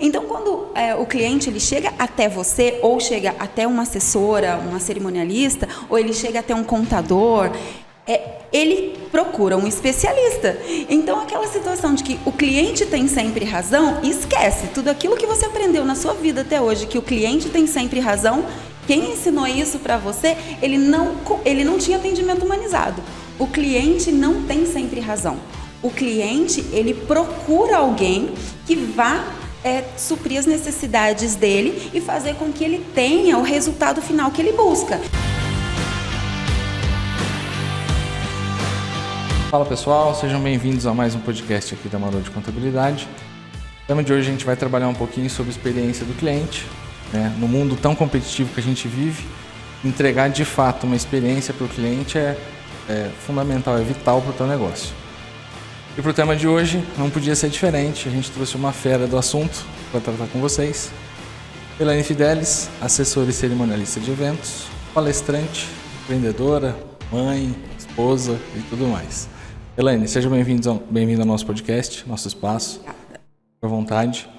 Então, quando o cliente ele chega até você, ou chega até uma assessora, uma cerimonialista, ou ele chega até um contador, ele procura um especialista. Então, aquela situação de que o cliente tem sempre razão, esquece. Tudo aquilo que você aprendeu na sua vida até hoje, que o cliente tem sempre razão, quem ensinou isso para você, ele não tinha atendimento humanizado. O cliente não tem sempre razão. O cliente, ele procura alguém que vá suprir as necessidades dele e fazer com que ele tenha o resultado final que ele busca. Fala pessoal, sejam bem-vindos a mais um podcast aqui da Amador de Contabilidade. No tema de hoje a gente vai trabalhar um pouquinho sobre a experiência do cliente, né? No mundo tão competitivo que a gente vive, entregar de fato uma experiência para o cliente é fundamental, é vital para o teu negócio. E para o tema de hoje não podia ser diferente, a gente trouxe uma fera do assunto para tratar com vocês. Elaine Fidelis, assessora e cerimonialista de eventos, palestrante, empreendedora, mãe, esposa e tudo mais. Elaine, seja bem-vinda ao nosso podcast, nosso espaço. Fique à vontade.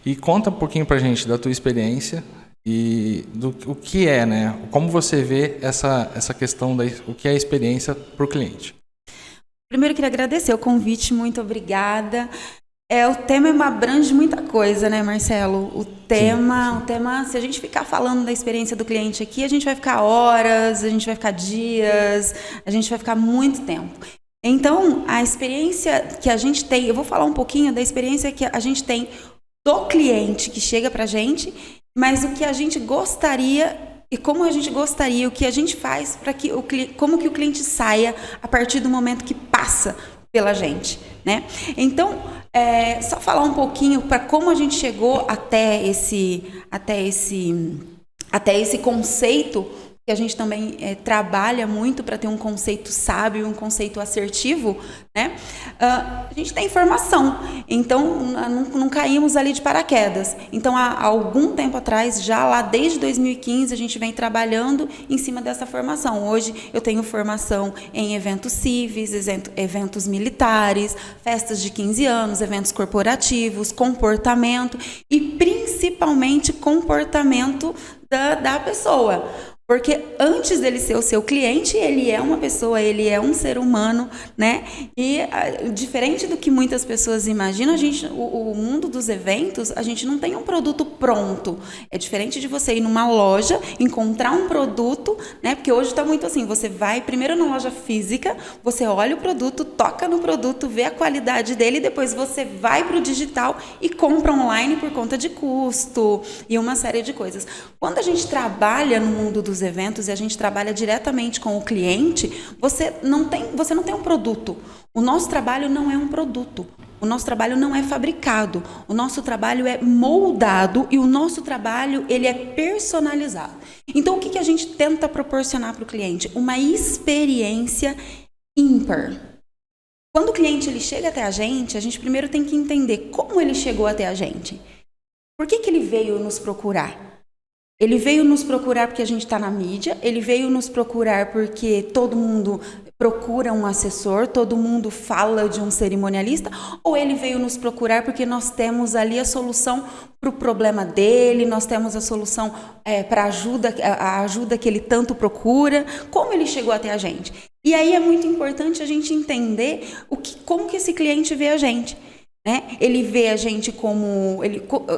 E conta um pouquinho pra gente da tua experiência e o que é, né? Como você vê essa questão o que é a experiência para o cliente. Primeiro, eu queria agradecer o convite, muito obrigada. O tema abrange muita coisa, né, Marcelo? O tema, se a gente ficar falando da experiência do cliente aqui, a gente vai ficar horas, a gente vai ficar dias, a gente vai ficar muito tempo. Então, a experiência que a gente tem, eu vou falar um pouquinho da experiência que a gente tem do cliente que chega pra gente, mas o que a gente gostaria e como a gente gostaria, o que a gente faz para que como que o cliente saia a partir do momento que passa pela gente, né? Então, só falar um pouquinho para como a gente chegou até esse conceito, que a gente também trabalha muito para ter um conceito sábio, um conceito assertivo, né? A gente tem informação, então não caímos ali de paraquedas. Então, há algum tempo atrás, já lá desde 2015, a gente vem trabalhando em cima dessa formação. Hoje eu tenho formação em eventos cíveis, eventos militares, festas de 15 anos, eventos corporativos, comportamento e principalmente comportamento da pessoa. Porque antes dele ser o seu cliente, ele é uma pessoa, ele é um ser humano, né? E diferente do que muitas pessoas imaginam, o mundo dos eventos, a gente não tem um produto pronto. É diferente de você ir numa loja, encontrar um produto, né? Porque hoje está muito assim, você vai primeiro na loja física, você olha o produto, toca no produto, vê a qualidade dele, depois você vai para o digital e compra online por conta de custo e uma série de coisas. Quando a gente trabalha no mundo dos eventos e a gente trabalha diretamente com o cliente, você não tem um produto. O nosso trabalho não é um produto. O nosso trabalho não é fabricado. O nosso trabalho é moldado e o nosso trabalho ele é personalizado. Então, o que a gente tenta proporcionar para o cliente? Uma experiência ímpar. Quando o cliente ele chega até a gente primeiro tem que entender como ele chegou até a gente. Por que ele veio nos procurar? Ele veio nos procurar porque a gente está na mídia, ele veio nos procurar porque todo mundo procura um assessor, todo mundo fala de um cerimonialista, ou ele veio nos procurar porque nós temos ali a solução para o problema dele, nós temos a solução para a ajuda que ele tanto procura, como ele chegou até a gente. E aí é muito importante a gente entender como que esse cliente vê a gente. Né? Ele vê a gente como...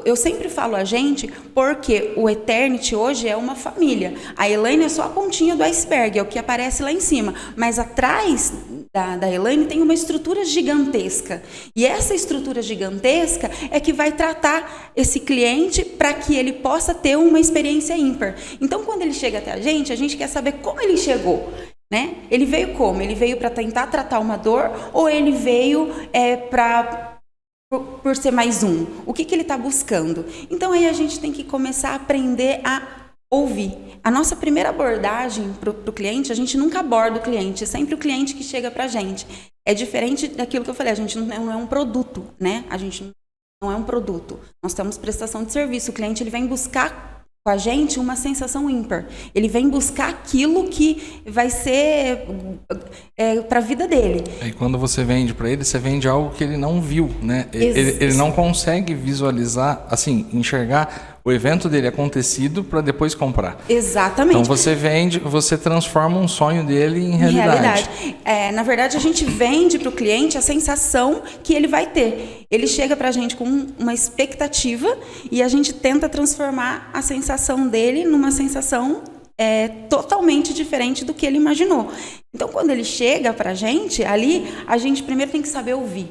eu sempre falo a gente porque o Eternity hoje é uma família. A Elaine é só a pontinha do iceberg, é o que aparece lá em cima. Mas atrás da Elaine tem uma estrutura gigantesca. E essa estrutura gigantesca é que vai tratar esse cliente para que ele possa ter uma experiência ímpar. Então, quando ele chega até a gente quer saber como ele chegou. Né? Ele veio como? Ele veio para tentar tratar uma dor ou ele veio por ser mais um? O que ele está buscando? Então, aí a gente tem que começar a aprender a ouvir. A nossa primeira abordagem para o cliente, a gente nunca aborda o cliente, é sempre o cliente que chega para a gente. É diferente daquilo que eu falei, a gente não é um produto, né? A gente não é um produto. Nós temos prestação de serviço. O cliente ele vem buscar com a gente uma sensação ímpar. Ele vem buscar aquilo que vai ser para a vida dele. E quando você vende para ele, você vende algo que ele não viu, né? Ele não consegue visualizar, assim, enxergar o evento dele acontecido para depois comprar. Exatamente. Então você vende, você transforma um sonho dele em realidade. Na verdade, a gente vende para o cliente a sensação que ele vai ter. Ele chega para a gente com uma expectativa e a gente tenta transformar a sensação dele numa sensação totalmente diferente do que ele imaginou. Então, quando ele chega para a gente, ali, a gente primeiro tem que saber ouvir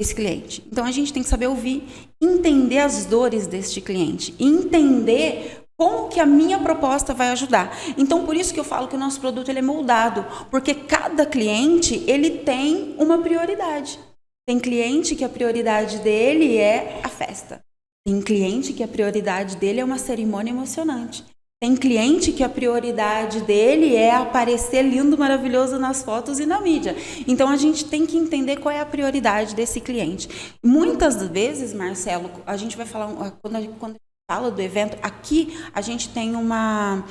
esse cliente. Então, a gente tem que saber ouvir, entender as dores deste cliente, entender como que a minha proposta vai ajudar. Então, por isso que eu falo que o nosso produto ele é moldado, porque cada cliente ele tem uma prioridade. Tem cliente que a prioridade dele é a festa. Tem cliente que a prioridade dele é uma cerimônia emocionante. Tem cliente que a prioridade dele é aparecer lindo, maravilhoso nas fotos e na mídia. Então, a gente tem que entender qual é a prioridade desse cliente. Muitas vezes, Marcelo, a gente vai falar, quando a gente fala do evento, aqui a gente tem uma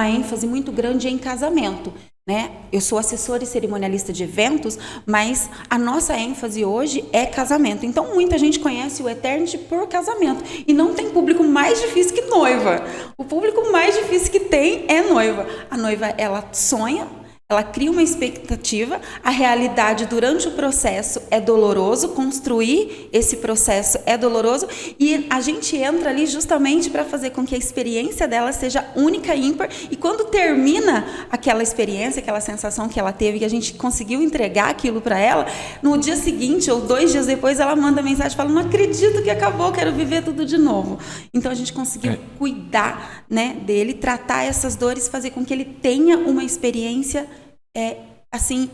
ênfase muito grande em casamento. Né? Eu sou assessora e cerimonialista de eventos, mas a nossa ênfase hoje é casamento. Então, muita gente conhece o Eternity por casamento. E não tem público mais difícil que noiva. O público mais difícil que tem é noiva. A noiva, ela sonha, ela cria uma expectativa, a realidade durante o processo é doloroso, construir esse processo é doloroso e a gente entra ali justamente para fazer com que a experiência dela seja única e ímpar e quando termina aquela experiência, aquela sensação que ela teve, que a gente conseguiu entregar aquilo para ela, no dia seguinte ou 2 dias depois ela manda mensagem e fala, não acredito que acabou, quero viver tudo de novo. Então a gente conseguiu cuidar, né, dele, tratar essas dores, fazer com que ele tenha uma experiência assim,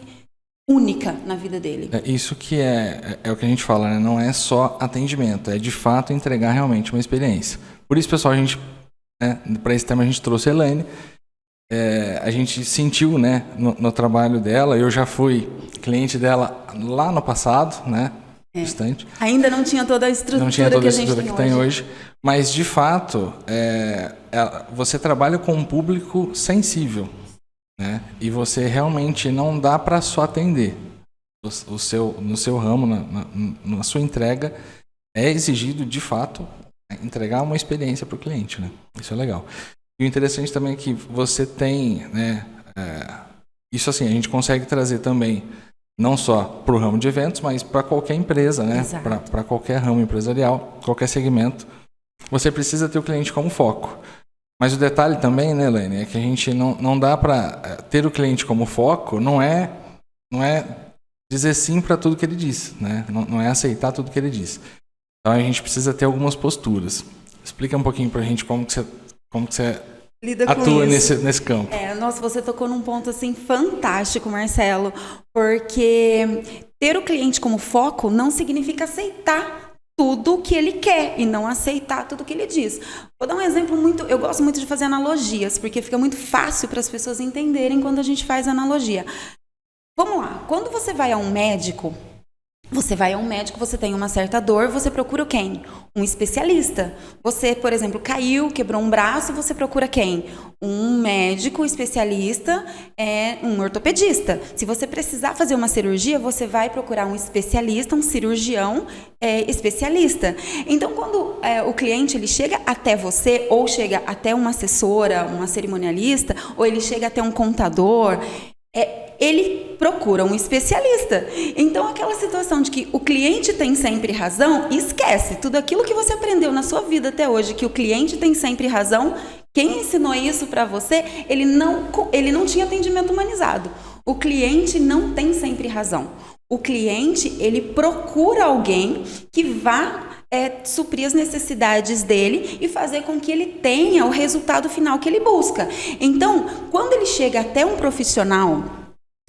única na vida dele. Isso que é o que a gente fala, né? Não é só atendimento, é de fato entregar realmente uma experiência. Por isso, pessoal, a gente, para esse tema a gente trouxe a Elaine. A gente sentiu, né, no trabalho dela, eu já fui cliente dela lá no passado, né? Distante. Ainda não tinha toda a estrutura, que a gente tem hoje. Mas, de fato, você trabalha com um público sensível. Né? E você realmente não dá para só atender no seu ramo, na sua entrega, é exigido de fato entregar uma experiência para o cliente, né? Isso é legal. E o interessante também é que você tem, né, isso assim, a gente consegue trazer também não só para o ramo de eventos, mas para qualquer empresa, né? Para qualquer ramo empresarial, qualquer segmento, você precisa ter o cliente como foco. Mas o detalhe também, né, Elaine, é que a gente não dá para ter o cliente como foco, não é dizer sim para tudo que ele diz, né? Não é aceitar tudo que ele diz. Então a gente precisa ter algumas posturas. Explica um pouquinho para a gente como que você lida atua nesse campo. Nossa, você tocou num ponto assim fantástico, Marcelo, porque ter o cliente como foco não significa aceitar tudo que ele quer e não aceitar tudo que ele diz. Vou dar um exemplo eu gosto muito de fazer analogias, porque fica muito fácil para as pessoas entenderem quando a gente faz analogia. Vamos lá, quando você vai a um médico, você tem uma certa dor, você procura quem? Um especialista. Você, por exemplo, caiu, quebrou um braço, você procura quem? Um médico especialista, um ortopedista. Se você precisar fazer uma cirurgia, você vai procurar um especialista, um cirurgião especialista. Então, quando o cliente ele chega até você, ou chega até uma assessora, uma cerimonialista, ou ele chega até um contador, ele procura um especialista. Então, aquela situação de que o cliente tem sempre razão, esquece. Tudo aquilo que você aprendeu na sua vida até hoje, que o cliente tem sempre razão, quem ensinou isso para você, ele não tinha atendimento humanizado. O cliente não tem sempre razão. O cliente, ele procura alguém que vá suprir as necessidades dele e fazer com que ele tenha o resultado final que ele busca. Então, quando ele chega até um profissional,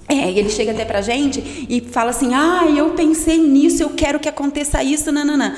ele chega até pra gente e fala assim, eu pensei nisso, eu quero que aconteça isso, nananã.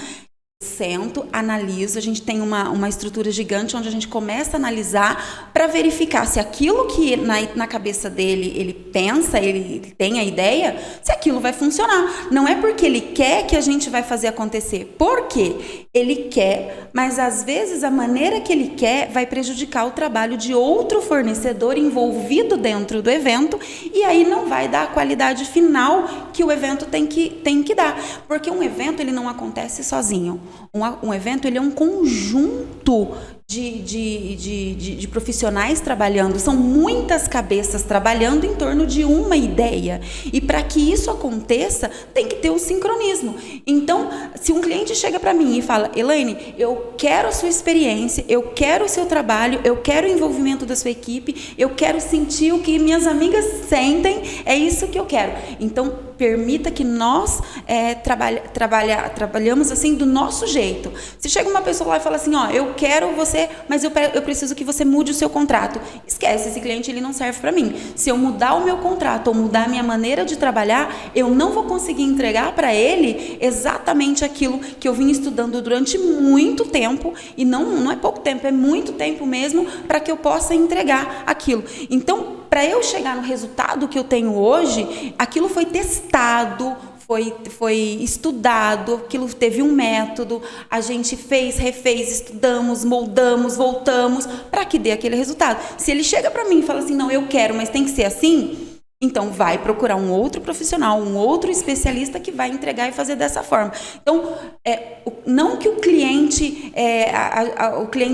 Sento, analiso, a gente tem uma estrutura gigante onde a gente começa a analisar para verificar se aquilo que na cabeça dele ele pensa, ele tem a ideia, se aquilo vai funcionar. Não é porque ele quer que a gente vai fazer acontecer, porque ele quer, mas às vezes a maneira que ele quer vai prejudicar o trabalho de outro fornecedor envolvido dentro do evento, e aí não vai dar a qualidade final que o evento tem que dar, porque um evento ele não acontece sozinho. Um evento ele é um conjunto de profissionais trabalhando, são muitas cabeças trabalhando em torno de uma ideia, e para que isso aconteça tem que ter um sincronismo. Então, se um cliente chega para mim e fala: Elaine, eu quero a sua experiência, eu quero o seu trabalho, eu quero o envolvimento da sua equipe, eu quero sentir o que minhas amigas sentem, é isso que eu quero. Então, permita que nós trabalhamos assim do nosso jeito. Se chega uma pessoa lá e fala assim: ó, eu quero você, mas eu preciso que você mude o seu contrato. Esquece, esse cliente ele não serve para mim. Se eu mudar o meu contrato ou mudar a minha maneira de trabalhar, eu não vou conseguir entregar para ele exatamente aquilo que eu vim estudando durante muito tempo, e não é pouco tempo, é muito tempo mesmo, para que eu possa entregar aquilo. Então, para eu chegar no resultado que eu tenho hoje, aquilo foi testado, foi estudado, aquilo teve um método, a gente fez, refez, estudamos, moldamos, voltamos, para que dê aquele resultado. Se ele chega para mim e fala assim: não, eu quero, mas tem que ser assim, então vai procurar um outro profissional, um outro especialista que vai entregar e fazer dessa forma. Então, não que o cliente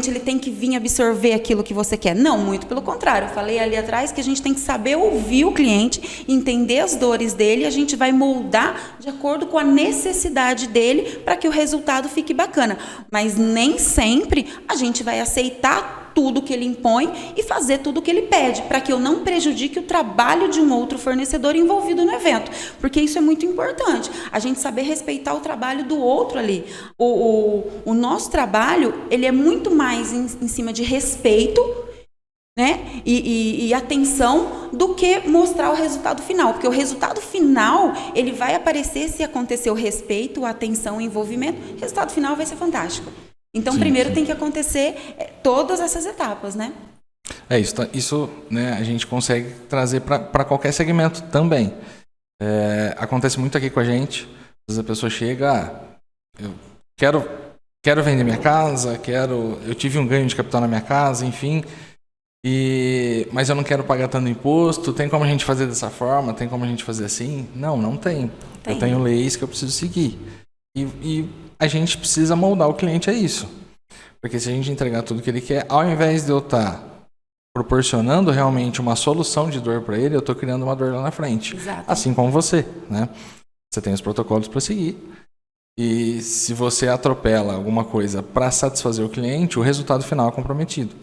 ele tem que vir absorver aquilo que você quer. Não, muito pelo contrário. Eu falei ali atrás que a gente tem que saber ouvir o cliente, entender as dores dele, e a gente vai moldar de acordo com a necessidade dele para que o resultado fique bacana. Mas nem sempre a gente vai aceitar tudo que ele impõe e fazer tudo que ele pede, para que eu não prejudique o trabalho de um outro fornecedor envolvido no evento, porque isso é muito importante, a gente saber respeitar o trabalho do outro ali. O nosso trabalho, ele é muito mais em cima de respeito, né, e atenção, do que mostrar o resultado final, porque o resultado final ele vai aparecer se acontecer o respeito, a atenção, o envolvimento, o resultado final vai ser fantástico. Então, primeiro tem que acontecer todas essas etapas, né? Isso, né, a gente consegue trazer para qualquer segmento também. Acontece muito aqui com a gente. Às vezes a pessoa chega: eu quero vender minha casa, eu tive um ganho de capital na minha casa, enfim, mas eu não quero pagar tanto imposto. Tem como a gente fazer dessa forma? Tem como a gente fazer assim? Não tem. Eu tenho leis que eu preciso seguir. E a gente precisa moldar o cliente a isso. Porque se a gente entregar tudo que ele quer, ao invés de eu estar proporcionando realmente uma solução de dor para ele, eu estou criando uma dor lá na frente. Exato. Assim como você, né? Você tem os protocolos para seguir. E se você atropela alguma coisa para satisfazer o cliente, o resultado final é comprometido.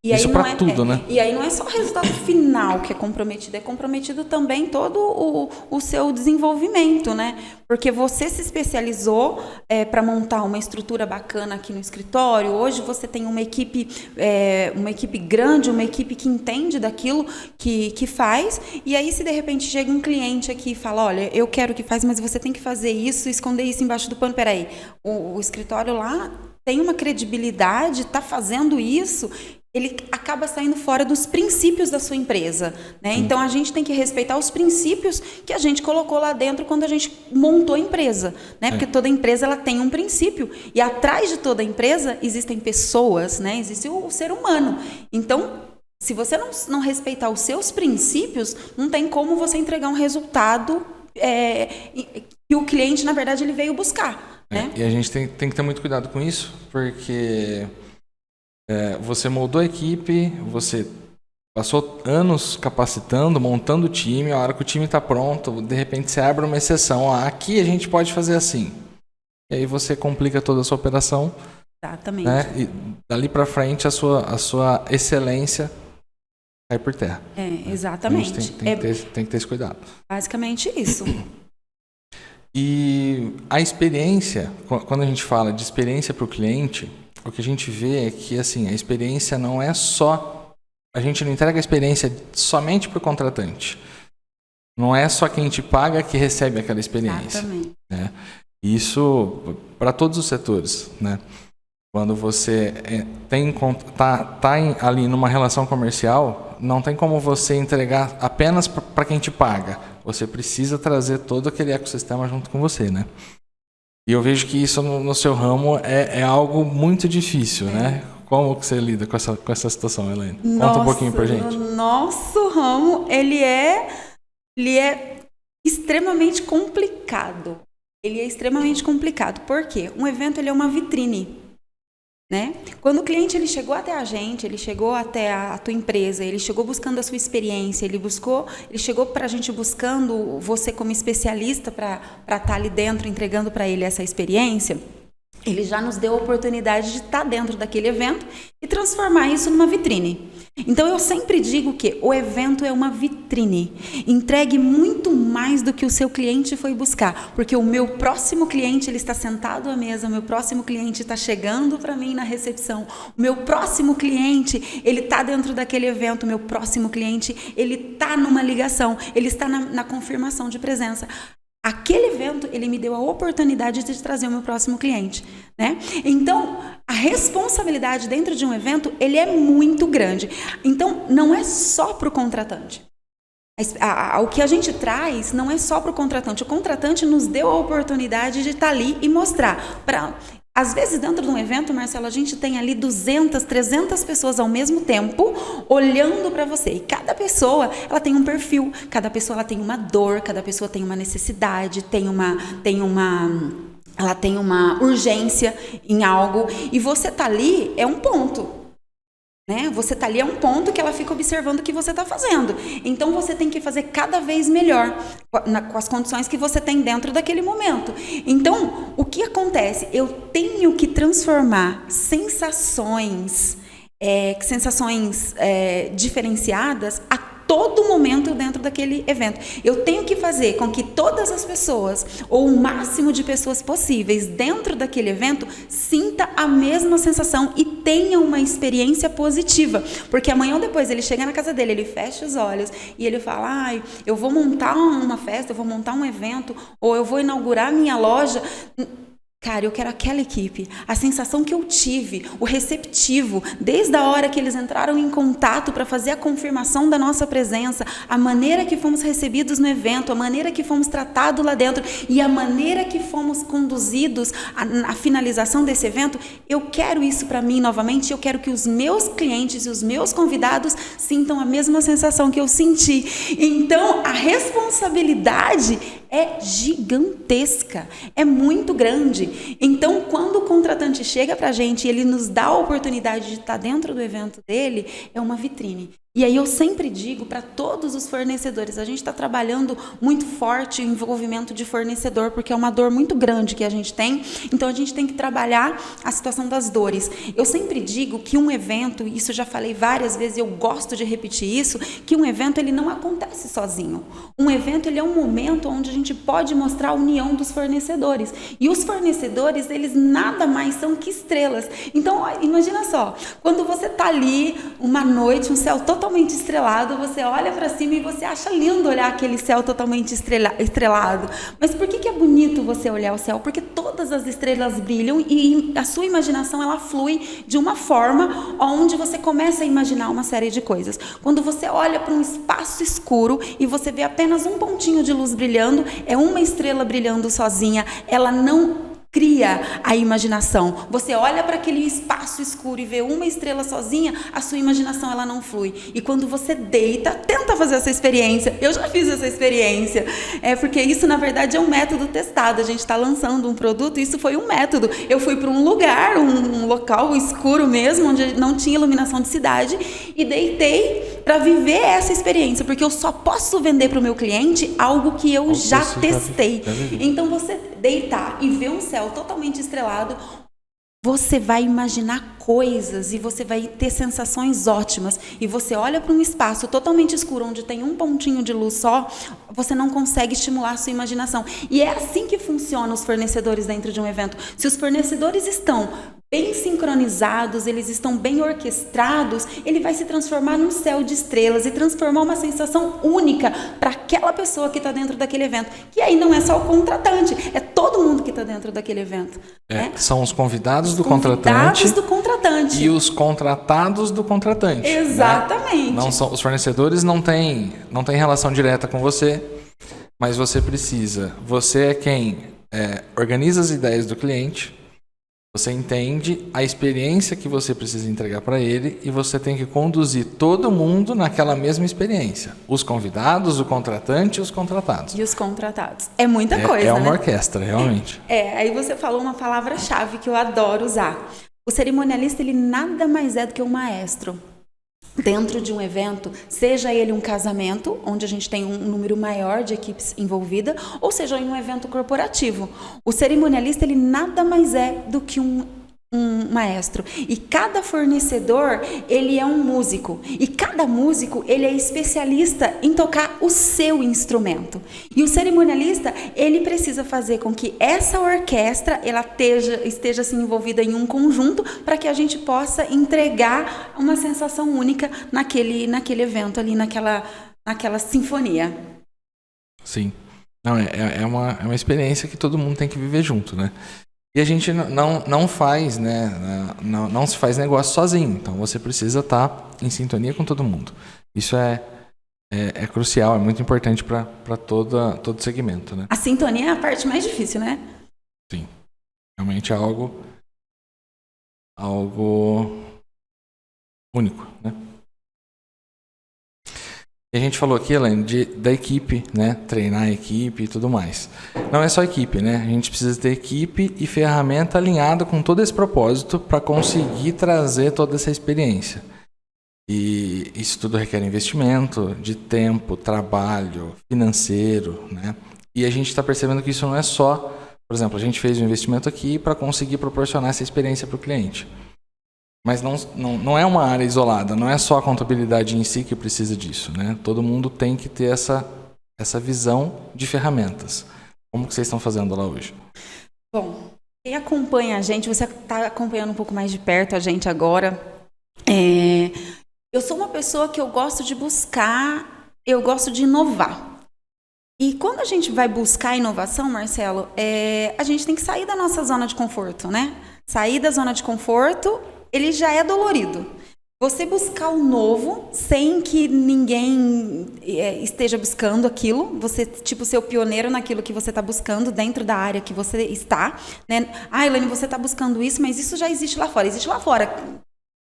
E isso para tudo, né? E aí não é só o resultado final que é comprometido também todo o seu desenvolvimento, né? Porque você se especializou para montar uma estrutura bacana aqui no escritório. Hoje você tem uma equipe grande, uma equipe que entende daquilo que faz. E aí, se de repente chega um cliente aqui e fala: olha, eu quero que faz, mas você tem que fazer isso, esconder isso embaixo do pano. Peraí, o escritório lá tem uma credibilidade, está fazendo isso, ele acaba saindo fora dos princípios da sua empresa, né? Então, a gente tem que respeitar os princípios que a gente colocou lá dentro quando a gente montou a empresa, né? Porque toda empresa ela tem um princípio, e atrás de toda empresa existem pessoas, né? Existe o ser humano. Então, se você não respeitar os seus princípios, não tem como você entregar um resultado que o cliente, na verdade, ele veio buscar, né? E a gente tem que ter muito cuidado com isso, porque você moldou a equipe, você passou anos capacitando, montando o time. A hora que o time está pronto, de repente você abre uma exceção: aqui a gente pode fazer assim. E aí você complica toda a sua operação. Exatamente. Né? E dali para frente a sua excelência cai por terra. Exatamente. A gente tem que ter esse cuidado. Basicamente isso. E a experiência, quando a gente fala de experiência para o cliente, o que a gente vê é que assim, a experiência não é só... A gente não entrega a experiência somente para o contratante. Não é só quem te paga que recebe aquela experiência. Exatamente. Né? Isso para todos os setores, né? Quando você tá ali numa relação comercial, não tem como você entregar apenas para quem te paga. Você precisa trazer todo aquele ecossistema junto com você, né? E eu vejo que isso no seu ramo é algo muito difícil, né? Como que você lida com essa situação, Elaine? Conta um pouquinho pra gente. No nosso ramo, ele é extremamente complicado. Ele é extremamente complicado. Por quê? Um evento, ele é uma vitrine, né? Quando o cliente ele chegou até a gente, ele chegou até a tua empresa, ele chegou buscando a sua experiência, ele chegou para a gente buscando você como especialista para estar ali dentro, entregando para ele essa experiência, ele já nos deu a oportunidade de estar dentro daquele evento e transformar isso numa vitrine. Então, eu sempre digo que o evento é uma vitrine. Entregue muito mais do que o seu cliente foi buscar, porque o meu próximo cliente ele está sentado à mesa, o meu próximo cliente está chegando para mim na recepção, o meu próximo cliente ele está dentro daquele evento, o meu próximo cliente ele está numa ligação, ele está na confirmação de presença. Aquele evento, ele me deu a oportunidade de trazer o meu próximo cliente, né? Então, a responsabilidade dentro de um evento, ele é muito grande. Então, não é só para o contratante. O que a gente traz não é só para o contratante. O contratante nos deu a oportunidade de estar ali e mostrar para... Às vezes, dentro de um evento, Marcelo, a gente tem ali 200, 300 pessoas ao mesmo tempo olhando para você. E cada pessoa, ela tem um perfil, cada pessoa ela tem uma dor, cada pessoa tem uma necessidade, ela tem uma urgência em algo. E você tá ali, é um ponto. Né? Você está ali é um ponto que ela fica observando o que você está fazendo. Então, você tem que fazer cada vez melhor com as condições que você tem dentro daquele momento. Então, o que acontece? Eu tenho que transformar sensações diferenciadas a todo momento dentro daquele evento. Eu tenho que fazer com que todas as pessoas, ou o máximo de pessoas possíveis dentro daquele evento, sinta a mesma sensação e tenha uma experiência positiva. Porque amanhã ou depois ele chega na casa dele, ele fecha os olhos e ele fala, eu vou montar uma festa, eu vou montar um evento, ou eu vou inaugurar minha loja... Cara, eu quero aquela equipe, a sensação que eu tive, o receptivo, desde a hora que eles entraram em contato para fazer a confirmação da nossa presença, a maneira que fomos recebidos no evento, a maneira que fomos tratados lá dentro e a maneira que fomos conduzidos à finalização desse evento, eu quero isso para mim novamente, eu quero que os meus clientes e os meus convidados sintam a mesma sensação que eu senti. Então, a responsabilidade é gigantesca, é muito grande. Então, quando o contratante chega para a gente e ele nos dá a oportunidade de estar dentro do evento dele, é uma vitrine. E aí eu sempre digo para todos os fornecedores, a gente está trabalhando muito forte o envolvimento de fornecedor, porque é uma dor muito grande que a gente tem, então a gente tem que trabalhar a situação das dores. Eu sempre digo que um evento, isso eu já falei várias vezes, eu gosto de repetir isso, que um evento ele não acontece sozinho. Um evento ele é um momento onde a gente pode mostrar a união dos fornecedores. E os fornecedores, eles nada mais são que estrelas. Então, imagina só, quando você está ali, uma noite, um céu totalmente estrelado, você olha para cima e você acha lindo olhar aquele céu totalmente estrelado. Mas por que é bonito você olhar o céu? Porque todas as estrelas brilham e a sua imaginação ela flui de uma forma onde você começa a imaginar uma série de coisas. Quando você olha para um espaço escuro e você vê apenas um pontinho de luz brilhando, é uma estrela brilhando sozinha, ela não cria a imaginação. Você olha para aquele espaço escuro e vê uma estrela sozinha, a sua imaginação ela não flui. E quando você deita, tenta fazer essa experiência. Eu já fiz essa experiência. Porque isso, na verdade, é um método testado. A gente está lançando um produto, isso foi um método. Eu fui para um lugar, um local escuro mesmo, onde não tinha iluminação de cidade, e deitei para viver essa experiência, porque eu só posso vender para o meu cliente algo que eu já testei. Então, você deitar e ver um céu totalmente estrelado, você vai imaginar coisas e você vai ter sensações ótimas. E você olha para um espaço totalmente escuro, onde tem um pontinho de luz só, você não consegue estimular a sua imaginação. E é assim que funcionam os fornecedores dentro de um evento. Se os fornecedores estão bem sincronizados, eles estão bem orquestrados, ele vai se transformar num céu de estrelas e transformar uma sensação única para aquela pessoa que está dentro daquele evento. Que aí não é só o contratante, é todo mundo que está dentro daquele evento. Né? São os convidados do contratante e os contratados do contratante. Exatamente. Né? Não são, os fornecedores não têm relação direta com você, mas você precisa. Você é quem organiza as ideias do cliente. Você entende a experiência que você precisa entregar para ele e você tem que conduzir todo mundo naquela mesma experiência. Os convidados, o contratante e os contratados. E os contratados. É muita coisa, uma orquestra, realmente. Aí você falou uma palavra-chave que eu adoro usar. O cerimonialista, ele nada mais é do que um maestro. Dentro de um evento, seja ele um casamento, onde a gente tem um número maior de equipes envolvidas, ou seja em um evento corporativo. O cerimonialista, ele nada mais é do que um maestro. E cada fornecedor, ele é um músico. E cada músico, ele é especialista em tocar o seu instrumento. E o cerimonialista, ele precisa fazer com que essa orquestra, ela esteja assim, envolvida em um conjunto, para que a gente possa entregar uma sensação única naquele evento ali, naquela sinfonia. Sim. Não, é uma experiência que todo mundo tem que viver junto, né? E a gente não faz, né? Não se faz negócio sozinho. Então você precisa estar em sintonia com todo mundo. Isso é crucial, é muito importante para todo segmento, né? A sintonia é a parte mais difícil, né? Sim. Realmente é algo único, né? E a gente falou aqui, Elaine, da equipe, né? Treinar a equipe e tudo mais. Não é só equipe, né? A gente precisa ter equipe e ferramenta alinhada com todo esse propósito para conseguir trazer toda essa experiência. E isso tudo requer investimento de tempo, trabalho, financeiro, né? E a gente está percebendo que isso não é só... Por exemplo, a gente fez um investimento aqui para conseguir proporcionar essa experiência para o cliente. Mas não é uma área isolada, não é só a contabilidade em si que precisa disso, né? Todo mundo tem que ter essa visão de ferramentas. Como que vocês estão fazendo lá hoje? Bom, quem acompanha a gente, você está acompanhando um pouco mais de perto a gente agora. Eu sou uma pessoa que eu gosto de buscar, eu gosto de inovar. E quando a gente vai buscar inovação, Marcelo, a gente tem que sair da nossa zona de conforto, né? Sair da zona de conforto, ele já é dolorido. Você buscar o novo sem que ninguém esteja buscando aquilo, você, tipo, ser o pioneiro naquilo que você está buscando dentro da área que você está, né? Elaine, você está buscando isso, mas isso já existe lá fora. Existe lá fora,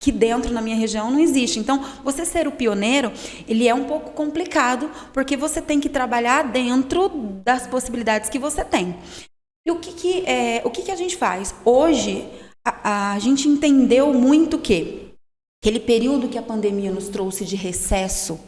que dentro, na minha região, não existe. Então, você ser o pioneiro, ele é um pouco complicado, porque você tem que trabalhar dentro das possibilidades que você tem. E o que a gente faz? Hoje, a gente entendeu muito que aquele período que a pandemia nos trouxe de recesso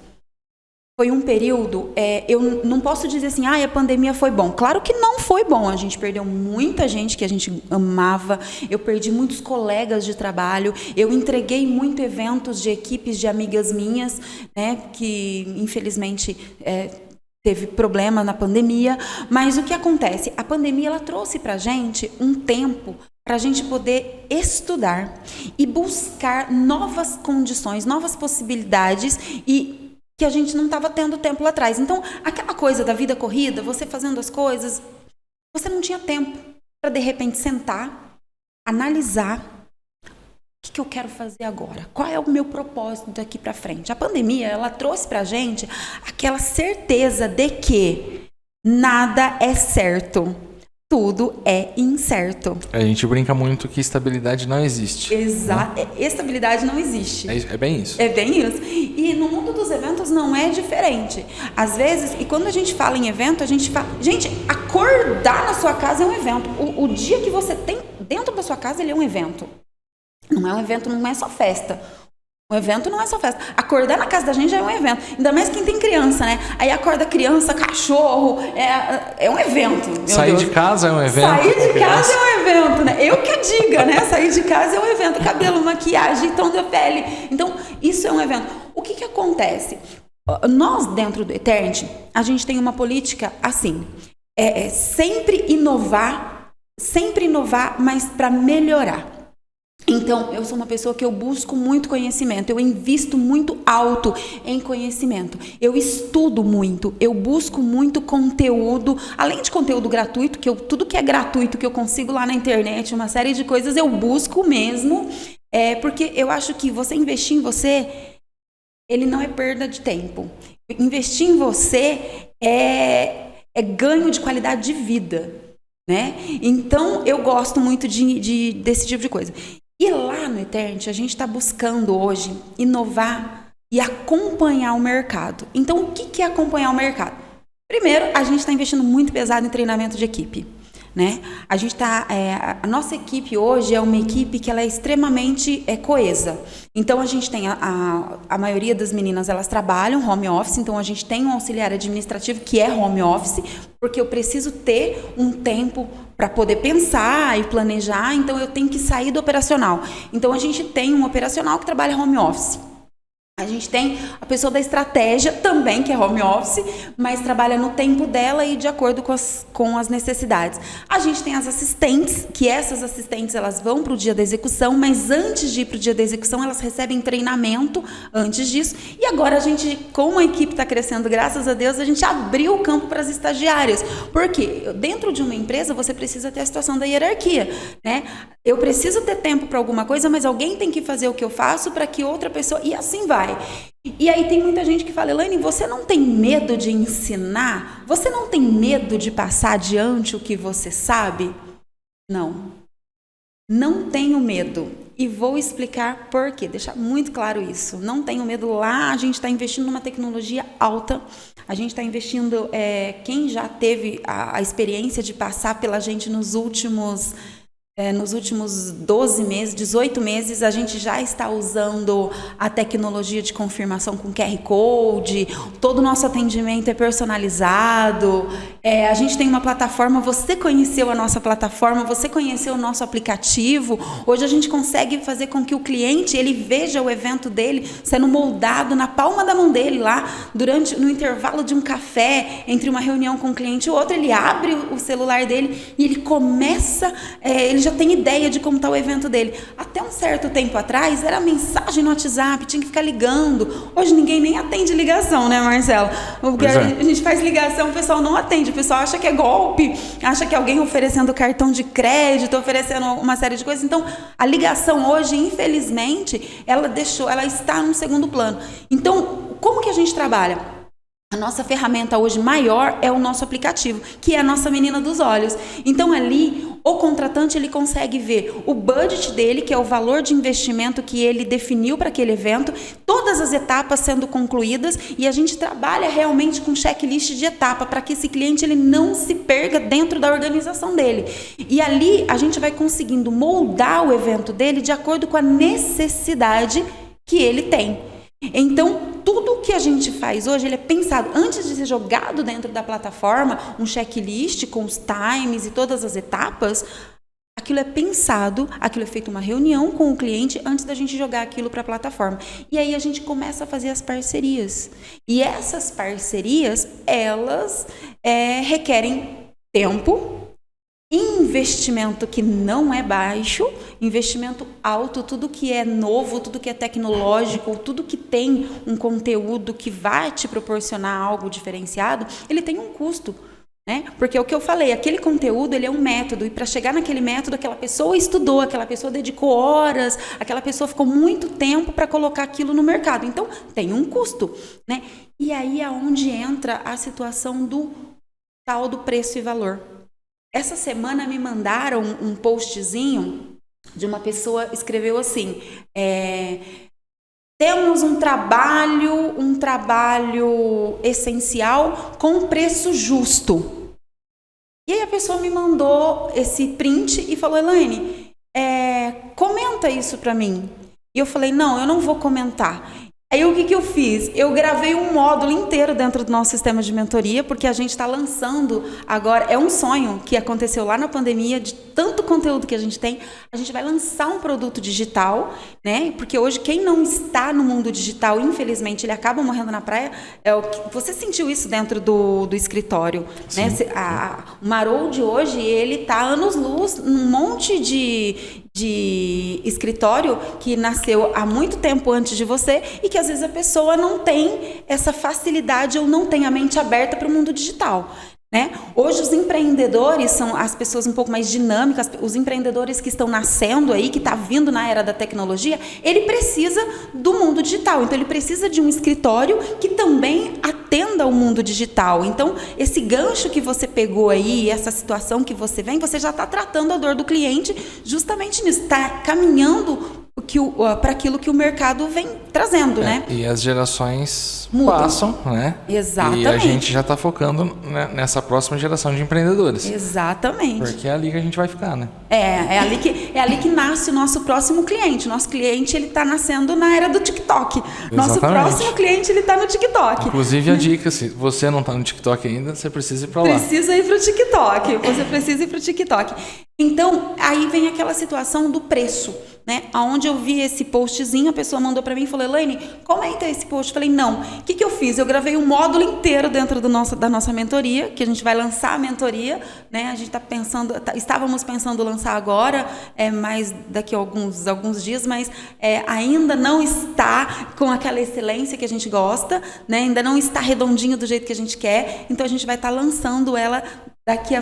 foi um período, eu não posso dizer assim, a pandemia foi bom. Claro que não foi bom, a gente perdeu muita gente que a gente amava, eu perdi muitos colegas de trabalho, eu entreguei muitos eventos de equipes de amigas minhas, né, que infelizmente teve problema na pandemia, mas o que acontece? A pandemia ela trouxe pra gente um tempo para a gente poder estudar e buscar novas condições, novas possibilidades e que a gente não estava tendo tempo lá atrás. Então, aquela coisa da vida corrida, você fazendo as coisas, você não tinha tempo para, de repente, sentar, analisar o que eu quero fazer agora, qual é o meu propósito daqui para frente. A pandemia, ela trouxe para a gente aquela certeza de que nada é certo. Tudo é incerto. A gente brinca muito que estabilidade não existe. Exato. Né? Estabilidade não existe. É bem isso. É bem isso. E no mundo dos eventos não é diferente. Às vezes, e quando a gente fala em evento, a gente fala... Gente, acordar na sua casa é um evento. O dia que você tem dentro da sua casa, ele é um evento. Não é um evento, não é só festa. Um evento não é só festa. Acordar na casa da gente já é um evento. Ainda mais quem tem criança, né? Aí acorda criança, cachorro. É um evento. Sair de casa é um evento. Sair de casa é um evento, né? Eu que diga, né? Sair de casa é um evento. Cabelo, maquiagem, tom de pele. Então, isso é um evento. O que acontece? Nós, dentro do Eternity, a gente tem uma política assim. Sempre inovar, mas para melhorar. Então, eu sou uma pessoa que eu busco muito conhecimento, eu invisto muito alto em conhecimento, eu estudo muito, eu busco muito conteúdo, além de conteúdo gratuito, tudo que é gratuito que eu consigo lá na internet, uma série de coisas eu busco mesmo, porque eu acho que você investir em você, ele não é perda de tempo. Investir em você é ganho de qualidade de vida, né? Então, eu gosto muito desse tipo de coisa. E lá no Eternity, a gente está buscando hoje inovar e acompanhar o mercado. Então, o que é acompanhar o mercado? Primeiro, a gente está investindo muito pesado em treinamento de equipe, né? A nossa equipe hoje é uma equipe que ela é extremamente coesa. Então, a gente tem a maioria das meninas, elas trabalham home office, então a gente tem um auxiliar administrativo que é home office, porque eu preciso ter um tempo para poder pensar e planejar, então eu tenho que sair do operacional. Então, a gente tem um operacional que trabalha home office. A gente tem a pessoa da estratégia também, que é home office, mas trabalha no tempo dela e de acordo com as necessidades. A gente tem as assistentes, que essas assistentes elas vão para o dia da execução, mas antes de ir para o dia da execução, elas recebem treinamento antes disso. E agora a gente, como a equipe está crescendo, graças a Deus, a gente abriu o campo para as estagiárias. Porque dentro de uma empresa, você precisa ter a situação da hierarquia, né? Eu preciso ter tempo para alguma coisa, mas alguém tem que fazer o que eu faço para que outra pessoa... E assim vai. E aí tem muita gente que fala, Elaine, você não tem medo de ensinar? Você não tem medo de passar adiante o que você sabe? Não. Não tenho medo. E vou explicar por quê. Deixar muito claro isso. Não tenho medo. Lá a gente está investindo numa tecnologia alta. A gente está investindo... quem já teve a experiência de passar pela gente nos últimos 12 meses, 18 meses, a gente já está usando a tecnologia de confirmação com QR Code, todo o nosso atendimento é personalizado, a gente tem uma plataforma, você conheceu a nossa plataforma, você conheceu o nosso aplicativo, hoje a gente consegue fazer com que o cliente, ele veja o evento dele sendo moldado na palma da mão dele lá, no intervalo de um café, entre uma reunião com um cliente e outro, ele abre o celular dele e ele começa, ele já tem ideia de como está o evento dele. Até um certo tempo atrás, era mensagem no WhatsApp, tinha que ficar ligando. Hoje ninguém nem atende ligação, né, Marcelo? Porque a gente faz ligação, o pessoal não atende, o pessoal acha que é golpe, acha que é alguém oferecendo cartão de crédito, oferecendo uma série de coisas. Então, a ligação hoje, infelizmente, ela está no segundo plano. Então, como que a gente trabalha? A nossa ferramenta hoje maior é o nosso aplicativo, que é a nossa menina dos olhos. Então, ali, o contratante ele consegue ver o budget dele, que é o valor de investimento que ele definiu para aquele evento, todas as etapas sendo concluídas, e a gente trabalha realmente com checklist de etapa, para que esse cliente ele não se perca dentro da organização dele. E ali, a gente vai conseguindo moldar o evento dele de acordo com a necessidade que ele tem. Então, tudo que a gente faz hoje, ele é pensado, antes de ser jogado dentro da plataforma, um checklist com os times e todas as etapas, aquilo é pensado, aquilo é feito uma reunião com o cliente antes da gente jogar aquilo para a plataforma. E aí a gente começa a fazer as parcerias. E essas parcerias, elas requerem tempo, investimento que não é baixo, investimento alto, tudo que é novo, tudo que é tecnológico, tudo que tem um conteúdo que vai te proporcionar algo diferenciado, ele tem um custo, né? Porque é o que eu falei, aquele conteúdo ele é um método, e para chegar naquele método, aquela pessoa estudou, aquela pessoa dedicou horas, aquela pessoa ficou muito tempo para colocar aquilo no mercado, então tem um custo, né? E aí é onde entra a situação do tal do preço e valor. Essa semana me mandaram um postzinho de uma pessoa, escreveu assim, temos um trabalho essencial com preço justo. E aí a pessoa me mandou esse print e falou, Elaine, comenta isso para mim. E eu falei, não, eu não vou comentar. Aí o que eu fiz? Eu gravei um módulo inteiro dentro do nosso sistema de mentoria, porque a gente está lançando agora, é um sonho que aconteceu lá na pandemia, de tanto conteúdo que a gente tem, a gente vai lançar um produto digital, né? Porque hoje quem não está no mundo digital, infelizmente, ele acaba morrendo na praia. Você sentiu isso dentro do escritório, né? O Marou de hoje, ele está anos-luz, um monte de de escritório que nasceu há muito tempo antes de você e que às vezes a pessoa não tem essa facilidade ou não tem a mente aberta para o mundo digital. Né? Hoje os empreendedores são as pessoas um pouco mais dinâmicas, os empreendedores que estão nascendo aí, que está vindo na era da tecnologia, ele precisa do mundo digital, então ele precisa de um escritório que também atenda ao mundo digital. Então esse gancho que você pegou aí, essa situação que você vem, você já está tratando a dor do cliente justamente nisso, está caminhando para aquilo que o mercado vem trazendo, né? E as gerações mudam. Passam, né? Exatamente. E a gente já está focando nessa próxima geração de empreendedores. Exatamente. Porque é ali que a gente vai ficar, né? É ali que nasce o nosso próximo cliente. Nosso cliente, ele está nascendo na era do TikTok. Nosso próximo cliente, ele está no TikTok. Inclusive, a dica, se você não está no TikTok ainda, você precisa ir para lá. Precisa ir para o TikTok. Você precisa ir para o TikTok. Então, aí vem aquela situação do preço, né? Onde eu vi esse postzinho, a pessoa mandou para mim e falou: Elaine, comenta esse post. Eu falei: não. O que eu fiz? Eu gravei um módulo inteiro dentro da nossa mentoria, que a gente vai lançar a mentoria, né? A gente estávamos pensando lançar agora, mais daqui a alguns dias, mas ainda não está com aquela excelência que a gente gosta, né? Ainda não está redondinho do jeito que a gente quer. Então, a gente vai estar lançando ela daqui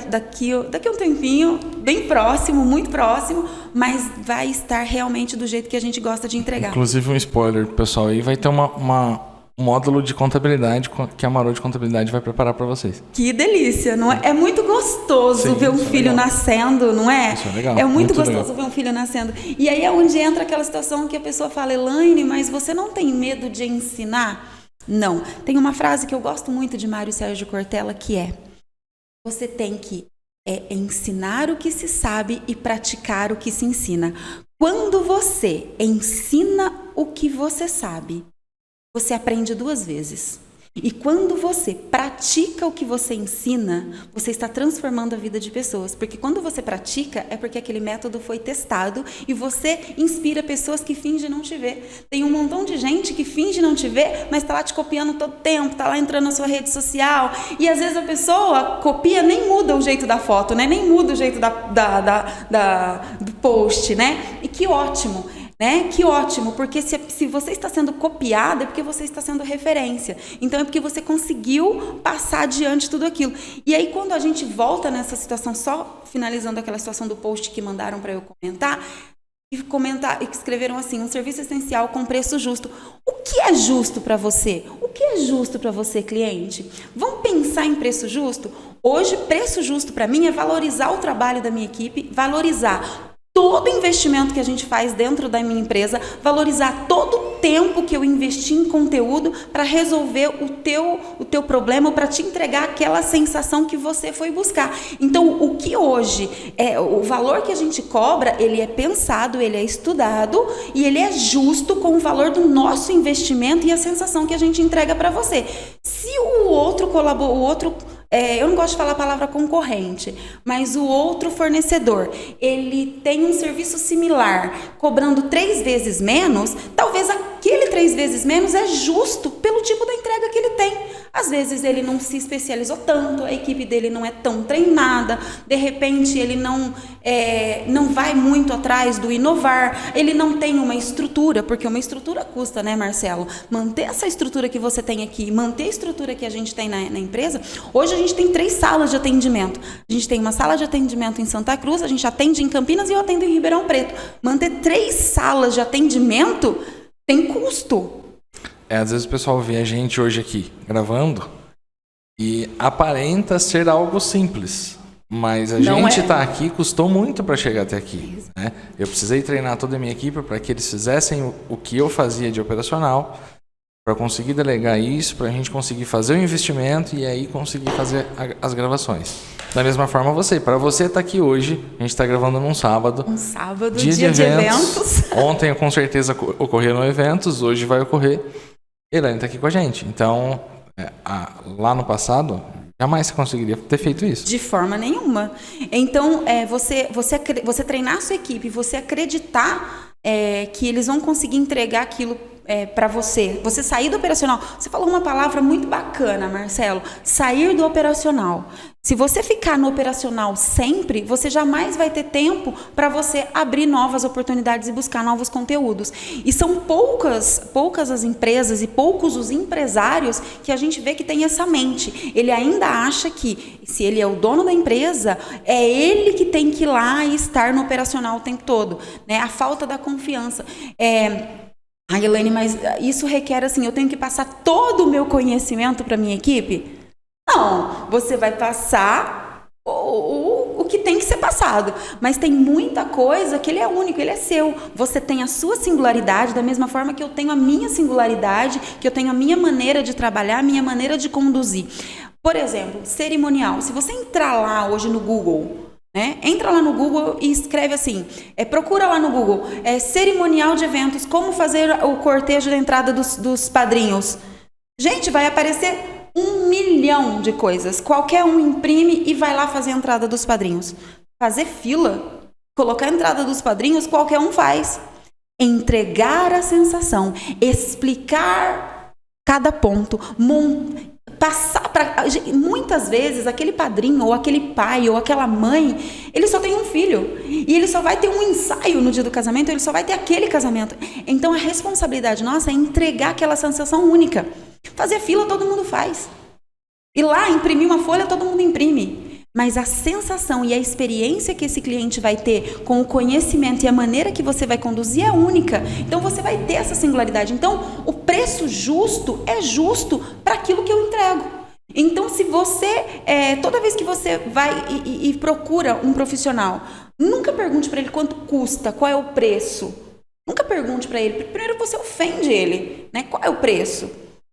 a um tempinho, bem próximo, muito próximo, mas vai estar realmente do jeito que a gente gosta de entregar. Inclusive, um spoiler pro pessoal aí, vai ter um módulo de contabilidade que a Marô de Contabilidade vai preparar para vocês. Que delícia, não é? É muito gostoso ver um filho nascendo, não é? Isso é legal. É muito gostoso ver um filho nascendo. E aí é onde entra aquela situação que a pessoa fala: Elaine, mas você não tem medo de ensinar? Não. Tem uma frase que eu gosto muito de Mário Sérgio Cortella, que é: você tem que ensinar o que se sabe e praticar o que se ensina. Quando você ensina o que você sabe, você aprende 2 vezes. E quando você pratica o que você ensina, você está transformando a vida de pessoas. Porque quando você pratica, é porque aquele método foi testado e você inspira pessoas que fingem não te ver. Tem um montão de gente que finge não te ver, mas está lá te copiando todo tempo, está lá entrando na sua rede social. E às vezes a pessoa copia, nem muda o jeito da foto, né? Nem muda o jeito do post, né? E que ótimo! Né? Que ótimo, porque se você está sendo copiado é porque você está sendo referência. Então é porque você conseguiu passar adiante tudo aquilo. E aí quando a gente volta nessa situação, só finalizando aquela situação do post que mandaram para eu comentar, e escreveram assim: um serviço essencial com preço justo. O que é justo para você? O que é justo para você, cliente? Vamos pensar em preço justo? Hoje, preço justo para mim é valorizar o trabalho da minha equipe, valorizar todo investimento que a gente faz dentro da minha empresa, valorizar todo o tempo que eu investi em conteúdo para resolver o teu problema, para te entregar aquela sensação que você foi buscar. Então, o que hoje o valor que a gente cobra, ele é pensado, ele é estudado e ele é justo com o valor do nosso investimento e a sensação que a gente entrega para você. Se o outro eu não gosto de falar a palavra concorrente, mas o outro fornecedor, ele tem um serviço similar, cobrando 3 vezes menos, talvez aquele 3 vezes menos é justo pelo tipo da entrega que ele tem. Às vezes ele não se especializou tanto, a equipe dele não é tão treinada, de repente ele não vai muito atrás do inovar, ele não tem uma estrutura, porque uma estrutura custa, né, Marcelo? Manter essa estrutura que você tem aqui, manter a estrutura que a gente tem na empresa. Hoje a gente tem 3 salas de atendimento. A gente tem uma sala de atendimento em Santa Cruz, a gente atende em Campinas e eu atendo em Ribeirão Preto. Manter 3 salas de atendimento tem custo. Às vezes o pessoal vê a gente hoje aqui gravando e aparenta ser algo simples, mas a gente está aqui, custou muito para chegar até aqui, né? Eu precisei treinar toda a minha equipe para que eles fizessem o que eu fazia de operacional, para conseguir delegar isso, para a gente conseguir fazer o investimento e aí conseguir fazer as gravações. Da mesma forma para você estar aqui hoje, a gente está gravando num sábado. Um sábado, dia de eventos. Ontem com certeza ocorreram eventos, hoje vai ocorrer. Elaine está aqui com a gente. Então, lá no passado, jamais você conseguiria ter feito isso. De forma nenhuma. Então, você treinar a sua equipe, você acreditar que eles vão conseguir entregar aquilo para você sair do operacional. Você falou uma palavra muito bacana, Marcelo, sair do operacional. Se você ficar no operacional sempre, você jamais vai ter tempo para você abrir novas oportunidades e buscar novos conteúdos. E são poucas as empresas e poucos os empresários que a gente vê que tem essa mente. Ele ainda acha que, se ele é o dono da empresa, é ele que tem que ir lá e estar no operacional o tempo todo, né? A falta da confiança. Elaine, mas isso requer assim, eu tenho que passar todo o meu conhecimento para minha equipe? Não, você vai passar o que tem que ser passado, mas tem muita coisa que ele é único, ele é seu. Você tem a sua singularidade, da mesma forma que eu tenho a minha singularidade, que eu tenho a minha maneira de trabalhar, a minha maneira de conduzir. Por exemplo, cerimonial. Se você entrar lá hoje no Google, né? Entra lá no Google e escreve assim, procura lá no Google, cerimonial de eventos, como fazer o cortejo da entrada dos padrinhos. Gente, vai aparecer 1 milhão de coisas. Qualquer um imprime e vai lá fazer a entrada dos padrinhos. Fazer fila, colocar a entrada dos padrinhos, qualquer um faz. Entregar a sensação, explicar cada ponto, passar para... Muitas vezes, aquele padrinho, ou aquele pai, ou aquela mãe, ele só tem um filho. E ele só vai ter um ensaio no dia do casamento, ele só vai ter aquele casamento. Então, a responsabilidade nossa é entregar aquela sensação única. Fazer fila todo mundo faz. E lá, imprimir uma folha, todo mundo imprime. Mas a sensação e a experiência que esse cliente vai ter com o conhecimento e a maneira que você vai conduzir é única. Então, você vai ter essa singularidade. Então, o preço justo é justo para aquilo que eu entrego. Então, se você, toda vez que você vai e procura um profissional, nunca pergunte para ele quanto custa, qual é o preço. Nunca pergunte para ele. Primeiro, você ofende ele, né? Qual é o preço?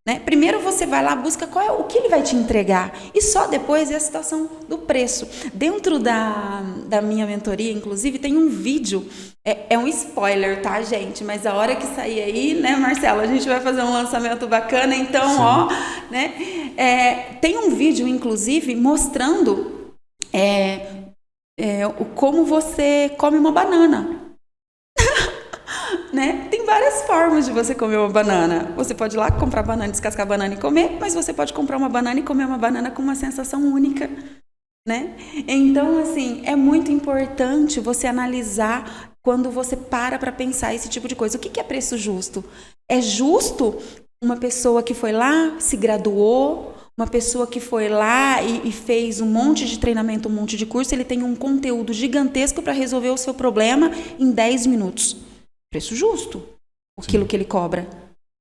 Né? Primeiro você vai lá, busca o que ele vai te entregar e só depois é a situação do preço. Dentro da minha mentoria, inclusive, tem um vídeo, é um spoiler, tá, gente? Mas a hora que sair aí, né, Marcelo, a gente vai fazer um lançamento bacana, então, ó, né? Tem um vídeo, inclusive, mostrando como você come uma banana. Né? Tem várias formas de você comer uma banana. Você pode ir lá comprar banana, descascar a banana e comer, mas você pode comprar uma banana e comer uma banana com uma sensação única, né? Então, assim, é muito importante você analisar quando você para pensar esse tipo de coisa. O que é preço justo? É justo uma pessoa que foi lá, se graduou, uma pessoa que foi lá e fez um monte de treinamento, um monte de curso, ele tem um conteúdo gigantesco para resolver o seu problema em 10 minutos. Preço justo, aquilo que ele cobra,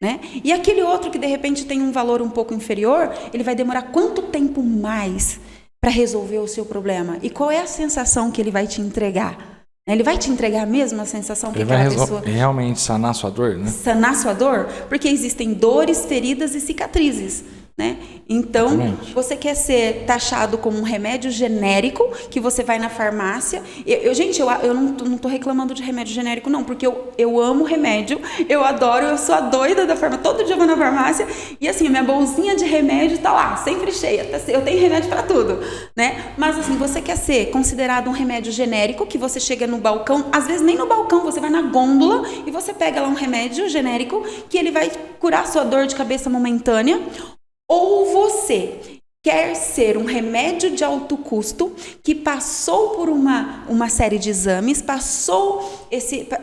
né? E aquele outro que de repente tem um valor um pouco inferior, ele vai demorar quanto tempo mais para resolver o seu problema? E qual é a sensação que ele vai te entregar? Ele vai te entregar a mesma sensação que aquela pessoa... Ele vai realmente sanar sua dor, né? Sanar sua dor? Porque existem dores, feridas e cicatrizes. Né? Então, você quer ser taxado como um remédio genérico que você vai na farmácia. Eu não estou reclamando de remédio genérico, não, porque eu amo remédio, eu adoro, eu sou a doida da farmácia. Todo dia eu vou na farmácia e assim, a minha bolsinha de remédio está lá, sempre cheia. Eu tenho remédio para tudo, né? Mas assim, você quer ser considerado um remédio genérico que você chega no balcão, às vezes nem no balcão, você vai na gôndola e você pega lá um remédio genérico que ele vai curar sua dor de cabeça momentânea. Ou você quer ser um remédio de alto custo que passou por uma série de exames,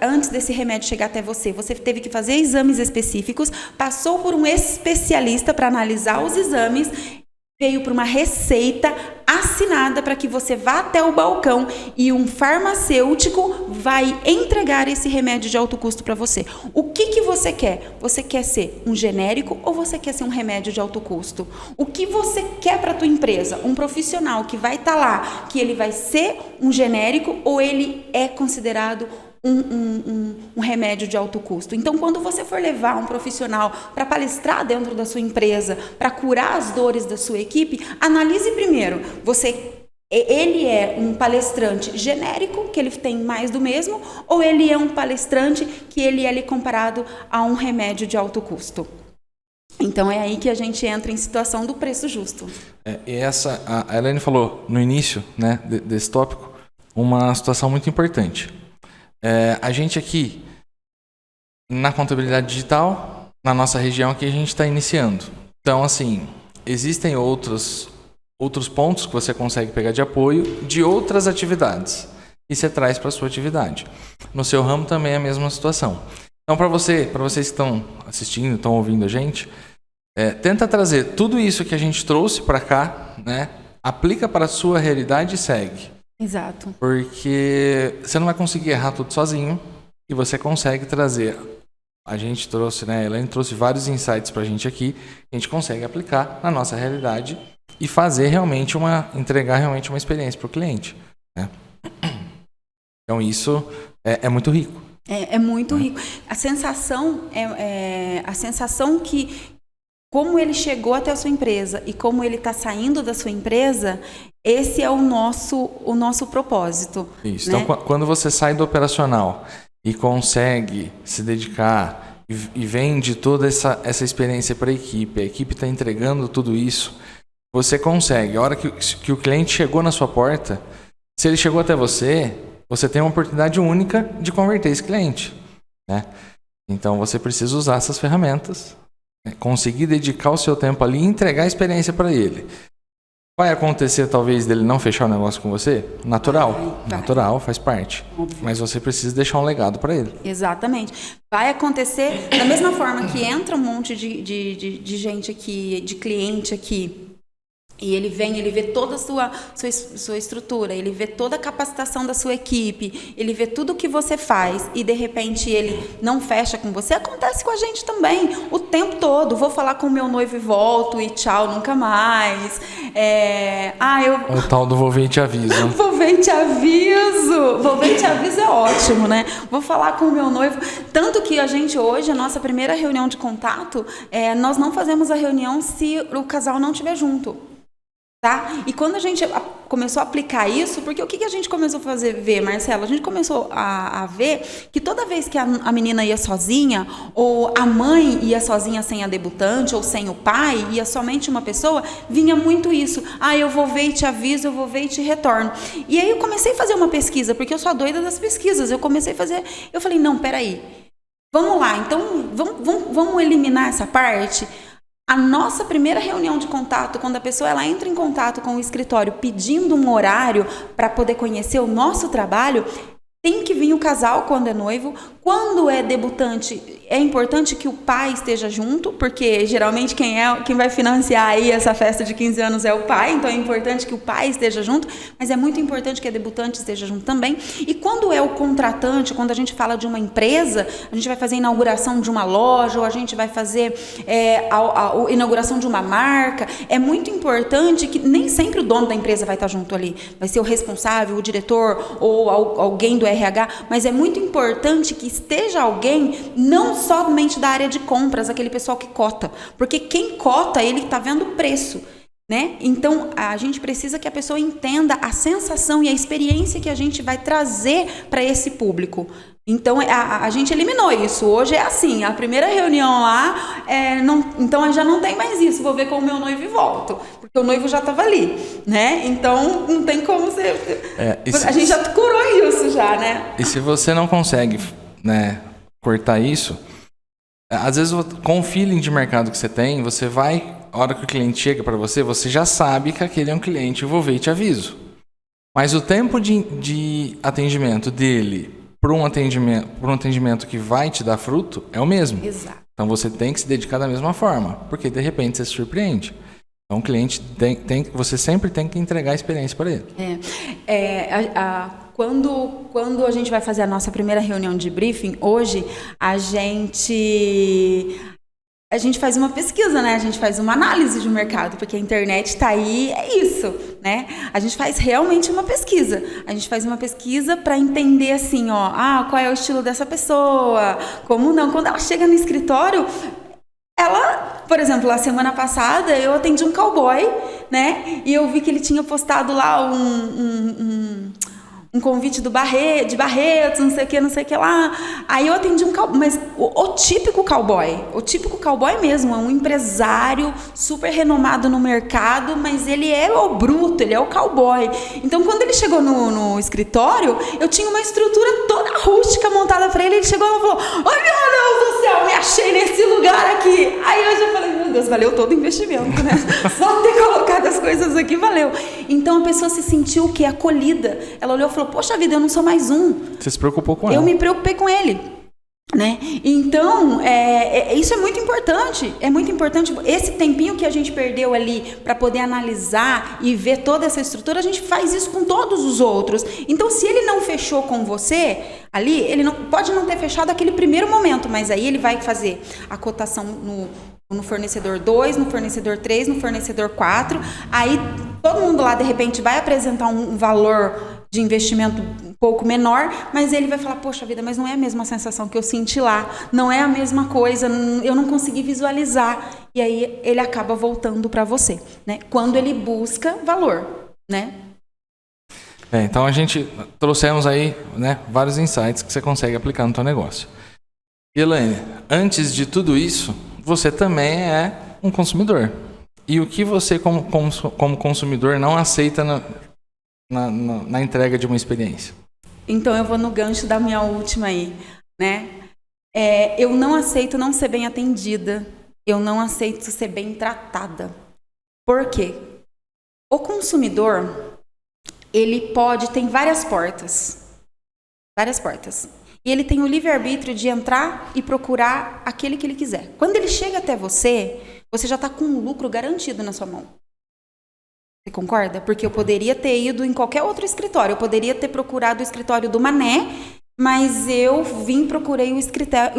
antes desse remédio chegar até você teve que fazer exames específicos, passou por um especialista para analisar os exames, veio para uma receita assinada para que você vá até o balcão e um farmacêutico vai entregar esse remédio de alto custo para você. O que você quer? Você quer ser um genérico ou você quer ser um remédio de alto custo? O que você quer para a tua empresa? Um profissional que vai estar lá, que ele vai ser um genérico ou ele é considerado um remédio de alto custo. Então, quando você for levar um profissional para palestrar dentro da sua empresa, para curar as dores da sua equipe, analise primeiro. Ele é um palestrante genérico, que ele tem mais do mesmo, ou ele é um palestrante que ele é ali comparado a um remédio de alto custo? Então, é aí que a gente entra em situação do preço justo. A Elaine falou no início, né, desse tópico, uma situação muito importante. A gente aqui, na contabilidade digital, na nossa região que a gente está iniciando. Então, assim, existem outros pontos que você consegue pegar de apoio de outras atividades e você traz para a sua atividade. No seu ramo também é a mesma situação. Então, para vocês que estão assistindo, estão ouvindo a gente, tenta trazer tudo isso que a gente trouxe para cá, né? Aplica para a sua realidade e segue. Exato. Porque você não vai conseguir errar tudo sozinho e você consegue trazer. A gente trouxe, né? Elaine trouxe vários insights para a gente aqui. A gente consegue aplicar na nossa realidade e fazer realmente entregar realmente uma experiência para o cliente, né? Então isso é muito rico. É muito rico. A sensação que como ele chegou até a sua empresa e como ele está saindo da sua empresa, esse é o nosso propósito. Isso. Né? Então, quando você sai do operacional e consegue se dedicar e vende toda essa experiência para a equipe está entregando tudo isso, você consegue. A hora que o cliente chegou na sua porta, se ele chegou até você tem uma oportunidade única de converter esse cliente, né? Então, você precisa usar essas ferramentas, né? Conseguir dedicar o seu tempo ali e entregar a experiência para ele. Vai acontecer, talvez, dele não fechar o negócio com você? Natural. Vai. Natural, faz parte. Óbvio. Mas você precisa deixar um legado para ele. Exatamente. Vai acontecer da mesma forma que entra um monte de gente aqui, de cliente aqui, e ele vê toda a sua estrutura, ele vê toda a capacitação da sua equipe, ele vê tudo o que você faz e de repente ele não fecha com você. Acontece com a gente também, o tempo todo. Vou falar com o meu noivo e volto e tchau, nunca mais. O tal do vou ver e te aviso. Vou ver e te aviso. Vou ver e te aviso é ótimo, né? Vou falar com o meu noivo. Tanto que a gente hoje, a nossa primeira reunião de contato, nós não fazemos a reunião se o casal não estiver junto. Tá? E quando a gente começou a aplicar isso, porque o que a gente começou a ver, Marcela? A gente começou a ver que toda vez que a menina ia sozinha, ou a mãe ia sozinha sem a debutante, ou sem o pai, ia somente uma pessoa, vinha muito isso. Eu vou ver e te aviso, eu vou ver e te retorno. E aí eu comecei a fazer uma pesquisa, porque eu sou a doida das pesquisas. Eu falei, não, peraí, vamos lá, então vamos eliminar essa parte. A nossa primeira reunião de contato, quando a pessoa ela entra em contato com o escritório pedindo um horário para poder conhecer o nosso trabalho, tem que vir o casal quando é noivo. Quando é debutante, é importante que o pai esteja junto, porque geralmente quem vai financiar aí essa festa de 15 anos é o pai, então é importante que o pai esteja junto, mas é muito importante que a debutante esteja junto também. E quando é o contratante, quando a gente fala de uma empresa, a gente vai fazer a inauguração de uma loja, ou a gente vai fazer a inauguração de uma marca, é muito importante que nem sempre o dono da empresa vai estar junto ali, vai ser o responsável, o diretor ou alguém do RH, mas é muito importante que esteja alguém não somente da área de compras, aquele pessoal que cota, porque quem cota, ele está vendo o preço, né? Então, a gente precisa que a pessoa entenda a sensação e a experiência que a gente vai trazer para esse público. Então, a gente eliminou isso. Hoje é assim, a primeira reunião lá, então já não tem mais isso. Vou ver com o meu noivo e volto, porque o noivo já estava ali, né? Então, não tem como você... a gente já curou isso já, né? E se você não consegue, né, cortar isso, às vezes com o feeling de mercado que você tem, você vai, a hora que o cliente chega para você, você já sabe que aquele é um cliente, eu vou ver e te aviso. Mas o tempo de atendimento dele para um atendimento que vai te dar fruto é o mesmo. Exato. Então você tem que se dedicar da mesma forma, porque de repente você se surpreende. Então o cliente você sempre tem que entregar a experiência para ele. Quando a gente vai fazer a nossa primeira reunião de briefing, hoje a gente faz uma pesquisa, né? A gente faz uma análise de mercado, porque a internet está aí, é isso, né? A gente faz realmente uma pesquisa. A gente faz uma pesquisa para entender assim, qual é o estilo dessa pessoa, como não. Quando ela chega no escritório, ela, por exemplo, a semana passada eu atendi um cowboy, né? E eu vi que ele tinha postado lá um convite de Barretos, não sei o que lá. Aí eu atendi um cowboy, mas o típico cowboy mesmo, é um empresário super renomado no mercado, mas ele é o bruto, ele é o cowboy. Então, quando ele chegou no escritório, eu tinha uma estrutura toda rústica montada para ele. Ele chegou e falou: "Ai, meu Deus do céu, me achei nesse lugar aqui Deus, valeu todo o investimento, né? Só ter colocado as coisas aqui valeu. Então a pessoa se sentiu o quê? Acolhida. Ela olhou e falou, poxa vida, eu não sou mais um. Você se preocupou com ela. Eu me preocupei com ele. Né? Então, isso é muito importante. É muito importante. Esse tempinho que a gente perdeu ali para poder analisar e ver toda essa estrutura, a gente faz isso com todos os outros. Então, se ele não fechou com você ali, ele pode não ter fechado aquele primeiro momento, mas aí ele vai fazer a cotação no fornecedor 2, no fornecedor 3, no fornecedor 4. Aí todo mundo lá, de repente, vai apresentar um valor de investimento um pouco menor, mas ele vai falar, poxa vida, mas não é a mesma sensação que eu senti lá, não é a mesma coisa, eu não consegui visualizar. E aí ele acaba voltando para você, né? Quando ele busca valor, né? Então a gente trouxemos aí, né, vários insights que você consegue aplicar no teu negócio. Elaine, antes de tudo isso, você também é um consumidor. E o que você, como consumidor, não aceita na entrega de uma experiência? Então eu vou no gancho da minha última aí, né? Eu não aceito não ser bem atendida, eu não aceito ser bem tratada. Por quê? O consumidor, ele tem várias portas, e ele tem o livre-arbítrio de entrar e procurar aquele que ele quiser. Quando ele chega até você, você já está com um lucro garantido na sua mão. Você concorda? Porque eu poderia ter ido em qualquer outro escritório. Eu poderia ter procurado o escritório do Mané, mas eu procurei o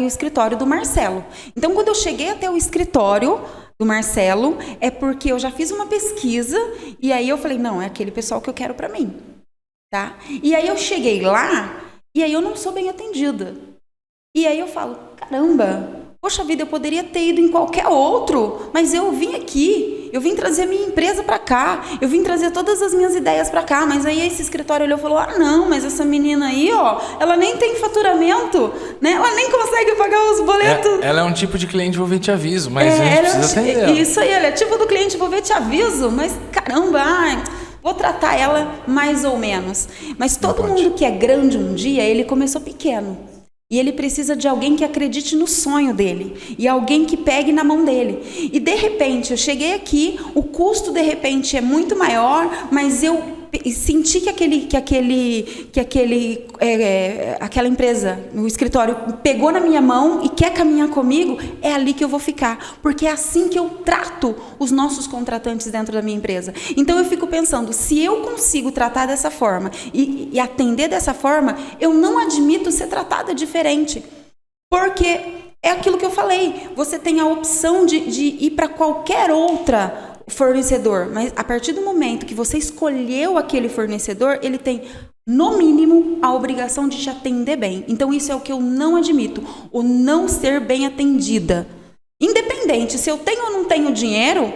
escritório do Marcelo. Então, quando eu cheguei até o escritório do Marcelo, é porque eu já fiz uma pesquisa e aí eu falei, não, é aquele pessoal que eu quero para mim. Tá? E aí eu cheguei lá e aí eu não sou bem atendida. E aí eu falo, caramba, poxa vida, eu poderia ter ido em qualquer outro, mas eu vim aqui, eu vim trazer a minha empresa para cá, eu vim trazer todas as minhas ideias para cá, mas aí esse escritório olhou e falou, não, mas essa menina aí, ó, ela nem tem faturamento, né? Ela nem consegue pagar os boletos. Ela é um tipo de cliente, vou ver te aviso, mas a gente precisa atender ela. Isso aí, ela é tipo do cliente, vou ver te aviso, mas caramba, vou tratar ela mais ou menos. Mas todo mundo que é grande um dia, ele começou pequeno. E ele precisa de alguém que acredite no sonho dele. E alguém que pegue na mão dele. E de repente, eu cheguei aqui, o custo de repente é muito maior, mas eu senti que aquela empresa, o escritório, pegou na minha mão e quer caminhar comigo, é ali que eu vou ficar. Porque é assim que eu trato os nossos contratantes dentro da minha empresa. Então eu fico pensando, se eu consigo tratar dessa forma e atender dessa forma, eu não admito ser tratada diferente. Porque é aquilo que eu falei, você tem a opção de ir para qualquer outra fornecedor, mas a partir do momento que você escolheu aquele fornecedor, ele tem, no mínimo, a obrigação de te atender bem. Então, isso é o que eu não admito, o não ser bem atendida. Independente, se eu tenho ou não tenho dinheiro,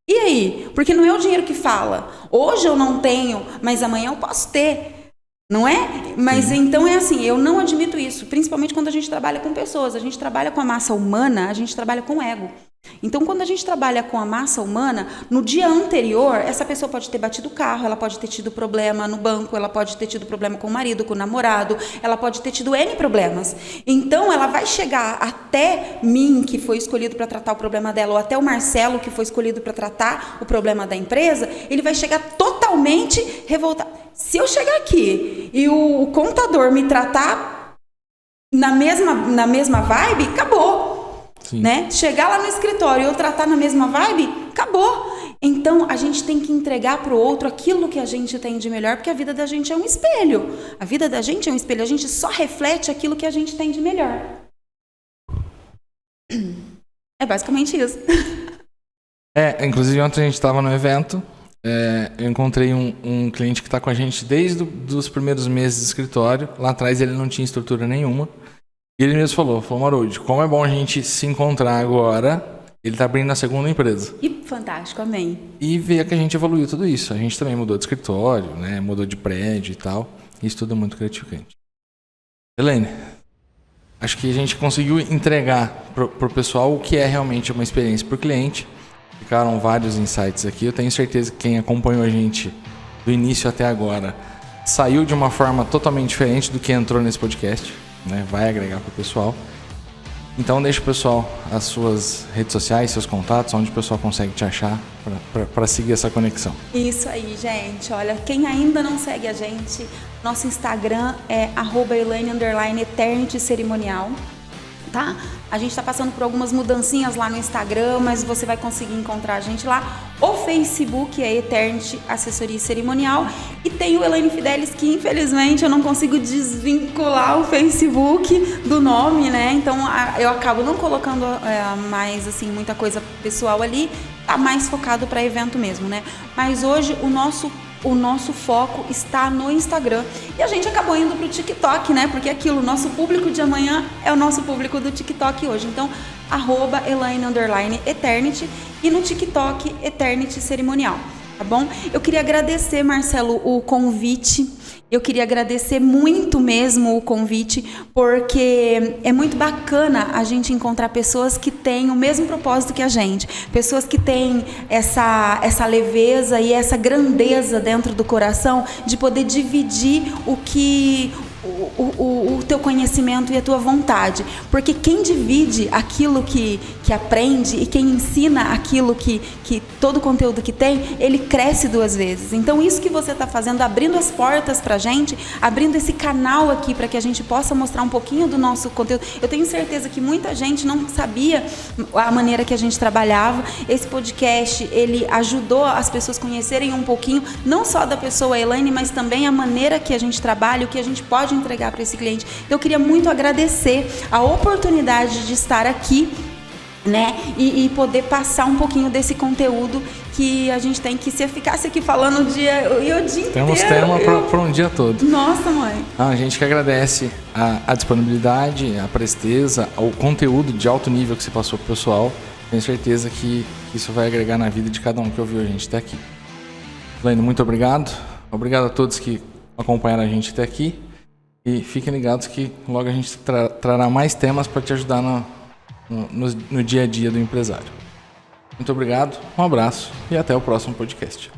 e aí? Porque não é o dinheiro que fala. Hoje eu não tenho, mas amanhã eu posso ter. Não é? Mas então é assim, eu não admito isso, principalmente quando a gente trabalha com pessoas, a gente trabalha com a massa humana, a gente trabalha com ego. Então, quando a gente trabalha com a massa humana, no dia anterior, essa pessoa pode ter batido o carro, ela pode ter tido problema no banco, ela pode ter tido problema com o marido, com o namorado, ela pode ter tido N problemas. Então, ela vai chegar até mim, que foi escolhido para tratar o problema dela, ou até o Marcelo, que foi escolhido para tratar o problema da empresa, ele vai chegar totalmente revoltado. Se eu chegar aqui e o contador me tratar na mesma vibe, acabou. Né? Chegar lá no escritório e eu tratar na mesma vibe, acabou. Então, a gente tem que entregar para o outro aquilo que a gente tem de melhor, porque a vida da gente é um espelho. A vida da gente é um espelho, a gente só reflete aquilo que a gente tem de melhor. É basicamente isso. Inclusive ontem a gente estava no evento, eu encontrei um cliente que está com a gente desde os primeiros meses do escritório. Lá atrás ele não tinha estrutura nenhuma. E ele mesmo falou, Marudi, como é bom a gente se encontrar agora, ele está abrindo a segunda empresa. E fantástico, amém. E ver que a gente evoluiu tudo isso. A gente também mudou de escritório, né? Mudou de prédio e tal. Isso tudo é muito gratificante. Elaine, acho que a gente conseguiu entregar pro pessoal o que é realmente uma experiência para o cliente. Ficaram vários insights aqui. Eu tenho certeza que quem acompanhou a gente do início até agora saiu de uma forma totalmente diferente do que entrou nesse podcast. Né, vai agregar para o pessoal. Então deixa o pessoal as suas redes sociais, seus contatos, onde o pessoal consegue te achar para seguir essa conexão. Isso aí, gente. Olha, quem ainda não segue a gente, nosso Instagram é @elaine_eternity_cerimonial. Tá? A gente está passando por algumas mudancinhas lá no Instagram, mas você vai conseguir encontrar a gente lá. O Facebook é Eternity Assessoria Cerimonial e tem o Elaine Fidelis, que infelizmente eu não consigo desvincular o Facebook do nome, né? Então eu acabo não colocando mais assim muita coisa pessoal ali, tá mais focado para evento mesmo, né? Mas hoje o nosso foco está no Instagram. E a gente acabou indo para o TikTok, né? Porque aquilo, nosso público de amanhã é o nosso público do TikTok hoje. Então, @Elaine_Eternity e no TikTok, Eternity Cerimonial. Tá bom? Eu queria agradecer, Marcelo, o convite. Eu queria agradecer muito mesmo o convite, porque é muito bacana a gente encontrar pessoas que têm o mesmo propósito que a gente, pessoas que têm essa leveza e essa grandeza dentro do coração de poder dividir o teu conhecimento e a tua vontade, porque quem divide aquilo que aprende e quem ensina aquilo que todo o conteúdo que tem, ele cresce 2 vezes. Então isso que você está fazendo, abrindo as portas pra gente, abrindo esse canal aqui para que a gente possa mostrar um pouquinho do nosso conteúdo. Eu tenho certeza que muita gente não sabia a maneira que a gente trabalhava. Esse podcast, ele ajudou as pessoas a conhecerem um pouquinho, não só da pessoa Elaine, mas também a maneira que a gente trabalha, o que a gente pode entregar para esse cliente. Eu queria muito agradecer a oportunidade de estar aqui, né, e poder passar um pouquinho desse conteúdo que a gente tem, que se eu ficasse aqui falando o dia inteiro... Temos tema para um dia todo. Nossa, mãe. A gente que agradece a disponibilidade, a presteza, o conteúdo de alto nível que você passou pro pessoal. Tenho certeza que isso vai agregar na vida de cada um que ouviu a gente até aqui. Elaine, muito obrigado. Obrigado a todos que acompanharam a gente até aqui. E fiquem ligados que logo a gente trará mais temas para te ajudar no dia a dia do empresário. Muito obrigado, um abraço e até o próximo podcast.